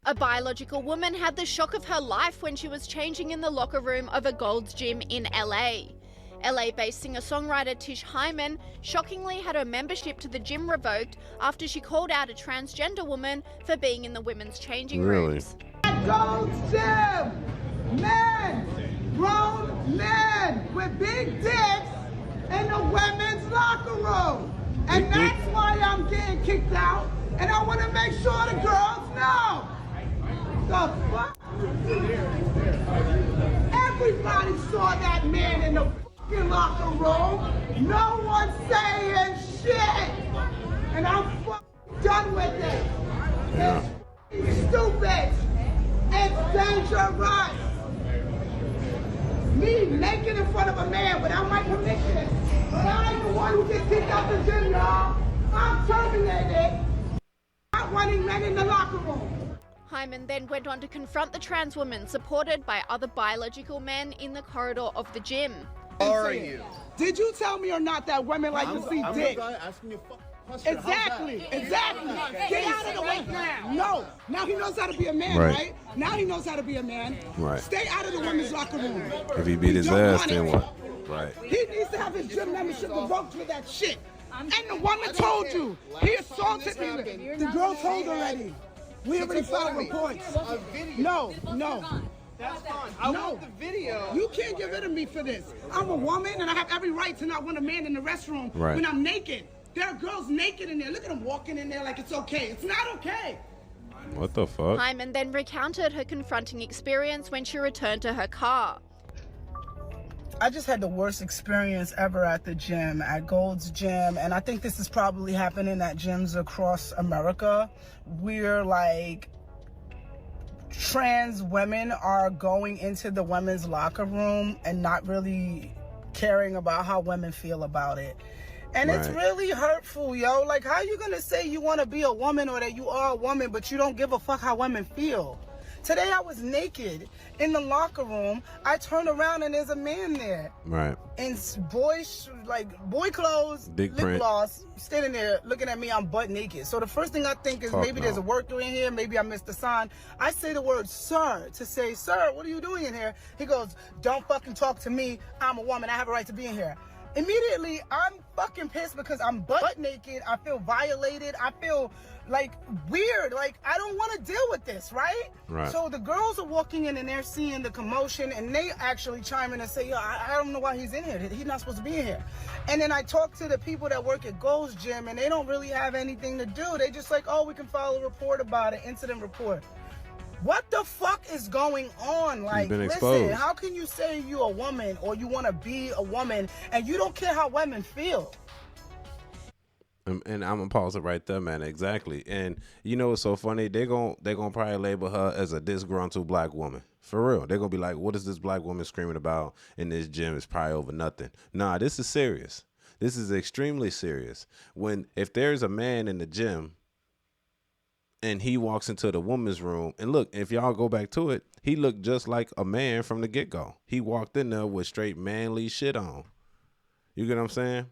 A biological woman had the shock of her life when she was changing in the locker room of a Gold's Gym in LA. LA-based singer-songwriter Tish Hyman shockingly had her membership to the gym revoked after she called out a transgender woman for being in the women's changing rooms. Gold's Gym! Men! Grown men with big dicks in the women's locker room! And that's why I'm getting kicked out, and I want to make sure the girls know! The fuck? Everybody saw that man in the fucking locker room. No one saying shit. And I'm fucking done with it. It's stupid. It's dangerous. Me naked in front of a man without my permission. But I ain't the one who gets kicked out the gym, y'all. I'm terminated. Not wanting men in the locker room. Hyman then went on to confront the trans woman, supported by other biological men in the corridor of the gym. How are you? Did you tell me or not that women like to see dick? I'm asking you a question. Exactly. Get out of the way now. No. Now he knows how to be a man, right? Now he knows how to be a man. Right. Stay out of the women's locker room. If he beat his ass, then what? Right. He needs to have his gym membership revoked for that shit. And the woman told you. He assaulted me. The girl told already. We already filed reports. No. That's fine. I want the video. You can't get rid of me for this. I'm a woman and I have every right to not want a man in the restroom when I'm naked. There are girls naked in there. Look at them walking in there like it's okay. It's not okay. What the fuck? Hyman then recounted her confronting experience when she returned to her car. I just had the worst experience ever at the gym, at Gold's Gym, and I think this is probably happening at gyms across America, where like trans women are going into the women's locker room and not really caring about how women feel about it. And it's really hurtful, yo. Like, how you gonna say you wanna be a woman or that you are a woman, but you don't give a fuck how women feel? Today I was naked in the locker room. I turn around and there's a man there. Right. In boy clothes, Big lip print. gloss, standing there looking at me. I'm butt naked. So the first thing I think is maybe there's a worker in here. Maybe I missed the sign. I say the word sir to say, sir, what are you doing in here? He goes, don't fucking talk to me. I'm a woman. I have a right to be in here. Immediately, I'm fucking pissed because I'm butt naked. I feel violated. I feel like weird. Like, I don't want to deal with this, right? So the girls are walking in and they're seeing the commotion and they actually chime in and say, yo, I don't know why he's in here. He's not supposed to be in here. And then I talk to the people that work at Gold's Gym and they don't really have anything to do. They just like, oh, we can file a report about it, incident report. What the fuck is going on? Like, listen, how can you say you're a woman or you want to be a woman and you don't care how women feel? And I'm gonna pause it right there, man. Exactly. And you know what's so funny? They're gonna probably label her as a disgruntled black woman. For real. They're gonna be like, what is this black woman screaming about in this gym? It's probably over nothing. Nah, this is serious. This is extremely serious. If there's a man in the gym and he walks into the woman's room, and look, if y'all go back to it, he looked just like a man from the get-go. He walked in there with straight manly shit on. You get what I'm saying?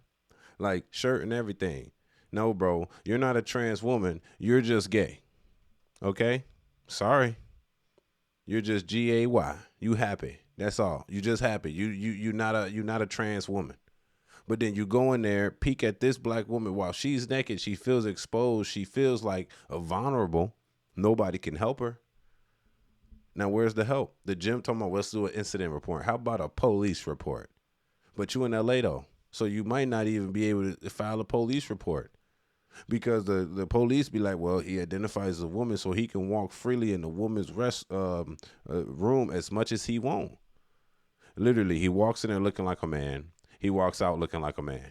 Like shirt and everything. No, bro, you're not a trans woman. You're just gay. Okay? Sorry. You're just G-A-Y. You happy. That's all. You just happy. You're not a trans woman. But then you go in there, peek at this black woman while she's naked. She feels exposed. She feels like a vulnerable. Nobody can help her. Now, where's the help? The gym talking about, let's do an incident report. How about a police report? But you in LA, though. So you might not even be able to file a police report. Because the police be like, well, he identifies as a woman, so he can walk freely in the woman's room as much as he wants. Literally, he walks in there looking like a man. He walks out looking like a man.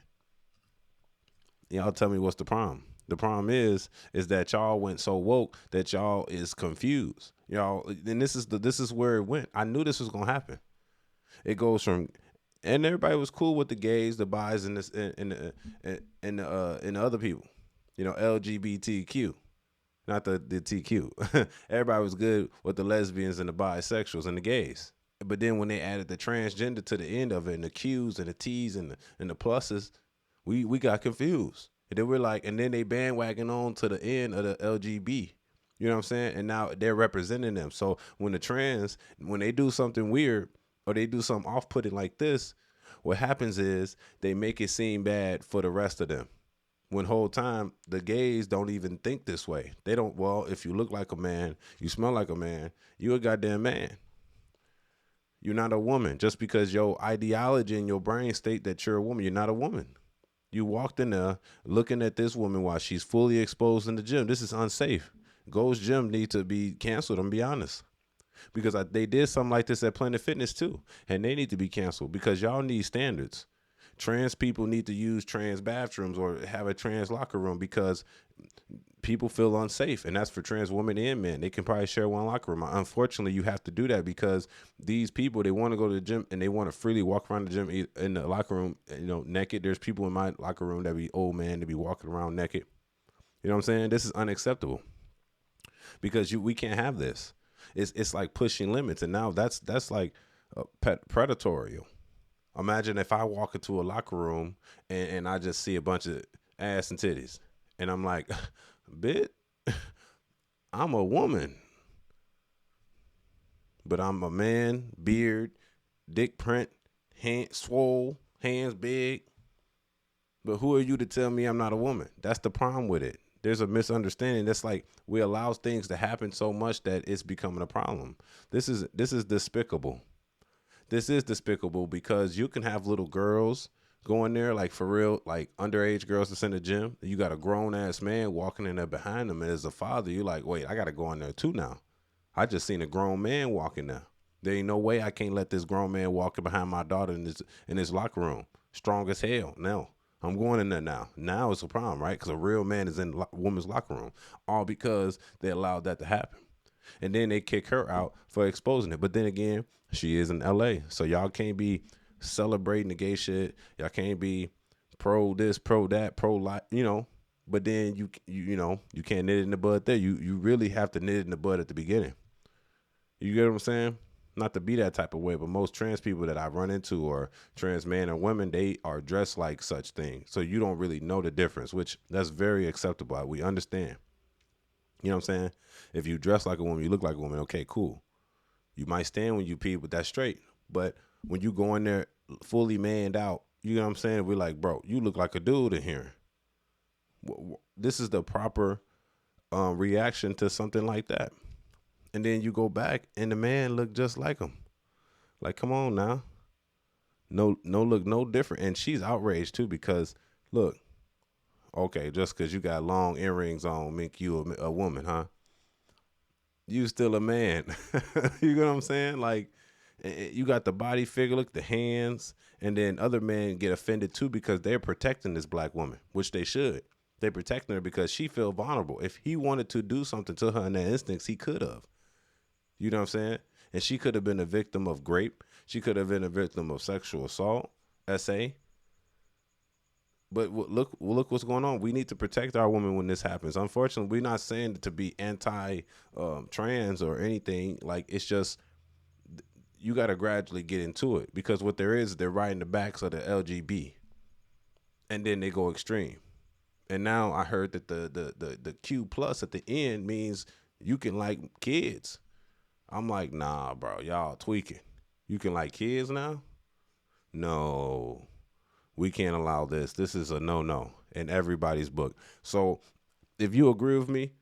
Y'all tell me what's the problem? The problem is that y'all went so woke that y'all is confused. Y'all, and this is where it went. I knew this was gonna happen. It goes from, and everybody was cool with the gays, the bis, and the other people. You know, LGBTQ, not the TQ. Everybody was good with the lesbians and the bisexuals and the gays. But then when they added the transgender to the end of it, and the Qs and the Ts and the pluses, we got confused. And then we're like, and then they bandwagon on to the end of the LGB. You know what I'm saying? And now they're representing them. So when when they do something weird or they do something off-putting like this, what happens is they make it seem bad for the rest of them. When whole time the gays don't even think this way. They don't, well, if you look like a man, you smell like a man, you a goddamn man. You're not a woman. Just because your ideology in your brain state that you're a woman, you're not a woman. You walked in there looking at this woman while she's fully exposed in the gym. This is unsafe. Gold's Gym need to be canceled, I'm be honest. Because they did something like this at Planet Fitness too. And they need to be canceled because y'all need standards. Trans people need to use trans bathrooms or have a trans locker room because people feel unsafe. And that's for trans women and men. They can probably share one locker room. Unfortunately, you have to do that because these people, they want to go to the gym and they want to freely walk around the gym in the locker room, naked. There's people in my locker room that be old man to be walking around naked. You know what I'm saying? This is unacceptable. Because we can't have this. It's like pushing limits, and now that's like predatory. Imagine if I walk into a locker room and I just see a bunch of ass and titties, and I'm like, "Bit, I'm a woman, but I'm a man, beard, dick print, hand swole, hands big. But who are you to tell me I'm not a woman? That's the problem with it. There's a misunderstanding. That's like we allow things to happen so much that it's becoming a problem. This is despicable. This is despicable because you can have little girls go in there, like for real, like underage girls that's in the gym. You got a grown ass man walking in there behind them, and as a father, you're like, wait, I got to go in there too now. I just seen a grown man walking there. There ain't no way I can't let this grown man walking behind my daughter in this locker room. Strong as hell. No. I'm going in there now. Now it's a problem, right? Because a real man is in the woman's locker room, all because they allowed that to happen. And then they kick her out for exposing it. But then again, she is in LA. So y'all can't be celebrating the gay shit. Y'all can't be pro this, pro that, pro life, But then you can't nit it in the bud there. You really have to nit it in the bud at the beginning. You get what I'm saying? Not to be that type of way, but most trans people that I run into or trans men or women, they are dressed like such things. So you don't really know the difference, which that's very acceptable. We understand. You know what I'm saying? If you dress like a woman, you look like a woman, okay, cool. You might stand when you pee, but that's straight. But when you go in there fully manned out, you know what I'm saying? We're like, bro, you look like a dude in here. This is the proper reaction to something like that. And then you go back and the man look just like him. Like, come on now. No look no different. And she's outraged too because, look, okay, just because you got long earrings on make you a woman, huh? You still a man. You know what I'm saying? Like, you got the body figure, look, the hands, and then other men get offended too because they're protecting this black woman, which they should. They're protecting her because she feel vulnerable. If he wanted to do something to her in that instance, he could have. You know what I'm saying? And she could have been a victim of rape. She could have been a victim of sexual assault, SA. But look what's going on. We need to protect our women when this happens. Unfortunately, we're not saying to be anti-trans or anything. Like, it's just you got to gradually get into it because what there is, they're riding the backs of the LGB, and then they go extreme. And now I heard that the Q plus at the end means you can like kids. I'm like, nah, bro, y'all tweaking. You can like kids now? No, we can't allow this. This is a no-no in everybody's book. So if you agree with me,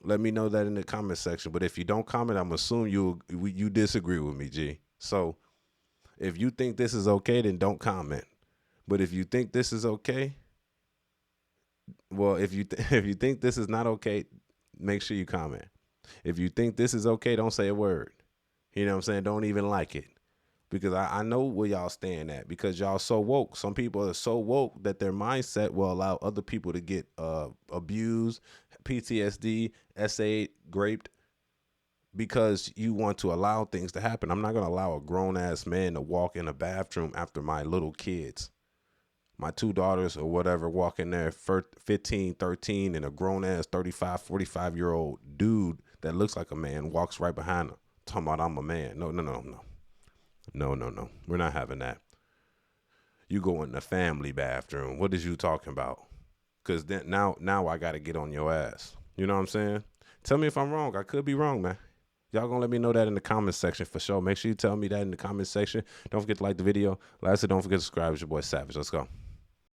let me know that in the comment section. But if you don't comment, I'm assuming you disagree with me, G. So if you think this is okay, then don't comment. But if you think this is okay, well, if you think this is not okay, make sure you comment. If you think this is okay, don't say a word. You know what I'm saying? Don't even like it. Because I know where y'all stand at because y'all so woke. Some people are so woke that their mindset will allow other people to get abused, PTSD, SA, raped, because you want to allow things to happen. I'm not going to allow a grown-ass man to walk in a bathroom after my little kids. My two daughters or whatever walk in there 15, 13, and a grown-ass 35, 45-year-old dude that looks like a man walks right behind them, talking about I'm a man. No. No. We're not having that. You go in the family bathroom. What is you talking about? Because then now I got to get on your ass. You know what I'm saying? Tell me if I'm wrong. I could be wrong, man. Y'all gonna let me know that in the comments section for sure. Make sure you tell me that in the comments section. Don't forget to like the video. Lastly, don't forget to subscribe. It's your boy Savage. Let's go.